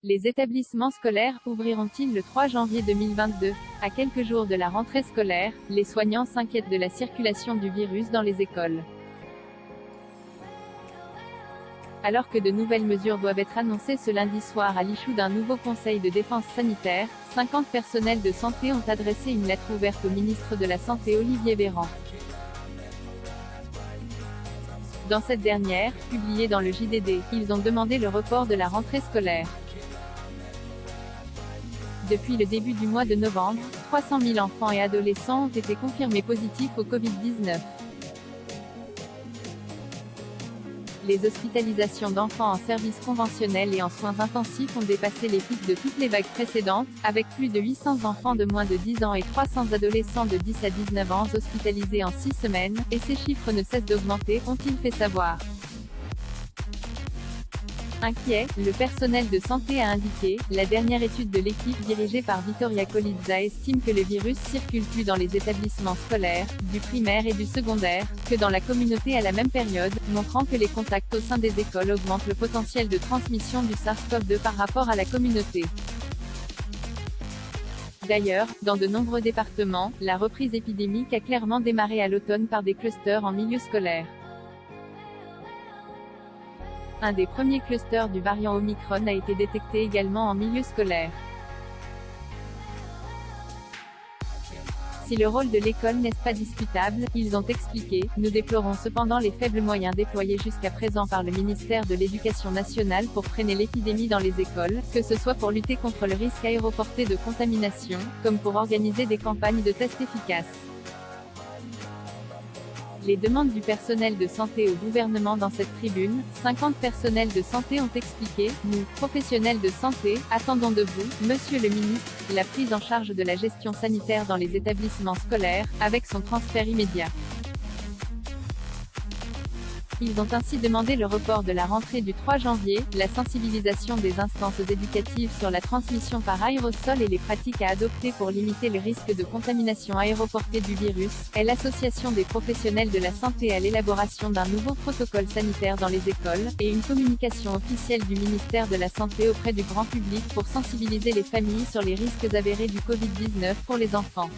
Les établissements scolaires ouvriront-ils le 3 janvier 2022? À quelques jours de la rentrée scolaire, les soignants s'inquiètent de la circulation du virus dans les écoles. Alors que de nouvelles mesures doivent être annoncées ce lundi soir à l'issue d'un nouveau conseil de défense sanitaire, 50 personnels de santé ont adressé une lettre ouverte au ministre de la Santé Olivier Véran. Dans cette dernière, publiée dans le JDD, ils ont demandé le report de la rentrée scolaire. Depuis le début du mois de novembre, 300 000 enfants et adolescents ont été confirmés positifs au Covid-19. Les hospitalisations d'enfants en service conventionnel et en soins intensifs ont dépassé les pics de toutes les vagues précédentes, avec plus de 800 enfants de moins de 10 ans et 300 adolescents de 10 à 19 ans hospitalisés en 6 semaines, et ces chiffres ne cessent d'augmenter, ont-ils fait savoir. Inquiet, le personnel de santé a indiqué, la dernière étude de l'équipe dirigée par Vittoria Colizza estime que le virus circule plus dans les établissements scolaires, du primaire et du secondaire, que dans la communauté à la même période, montrant que les contacts au sein des écoles augmentent le potentiel de transmission du SARS-CoV-2 par rapport à la communauté. D'ailleurs, dans de nombreux départements, la reprise épidémique a clairement démarré à l'automne par des clusters en milieu scolaire. Un des premiers clusters du variant Omicron a été détecté également en milieu scolaire. Si le rôle de l'école n'est pas discutable, ils ont expliqué, nous déplorons cependant les faibles moyens déployés jusqu'à présent par le ministère de l'Éducation nationale pour freiner l'épidémie dans les écoles, que ce soit pour lutter contre le risque aéroporté de contamination, comme pour organiser des campagnes de tests efficaces. Les demandes du personnel de santé au gouvernement dans cette tribune, 50 personnels de santé ont expliqué, nous, professionnels de santé, attendons de vous, monsieur le ministre, la prise en charge de la gestion sanitaire dans les établissements scolaires, avec son transfert immédiat. Ils ont ainsi demandé le report de la rentrée du 3 janvier, la sensibilisation des instances éducatives sur la transmission par aérosol et les pratiques à adopter pour limiter le risque de contamination aéroportée du virus, et l'association des professionnels de la santé à l'élaboration d'un nouveau protocole sanitaire dans les écoles, et une communication officielle du ministère de la Santé auprès du grand public pour sensibiliser les familles sur les risques avérés du Covid-19 pour les enfants.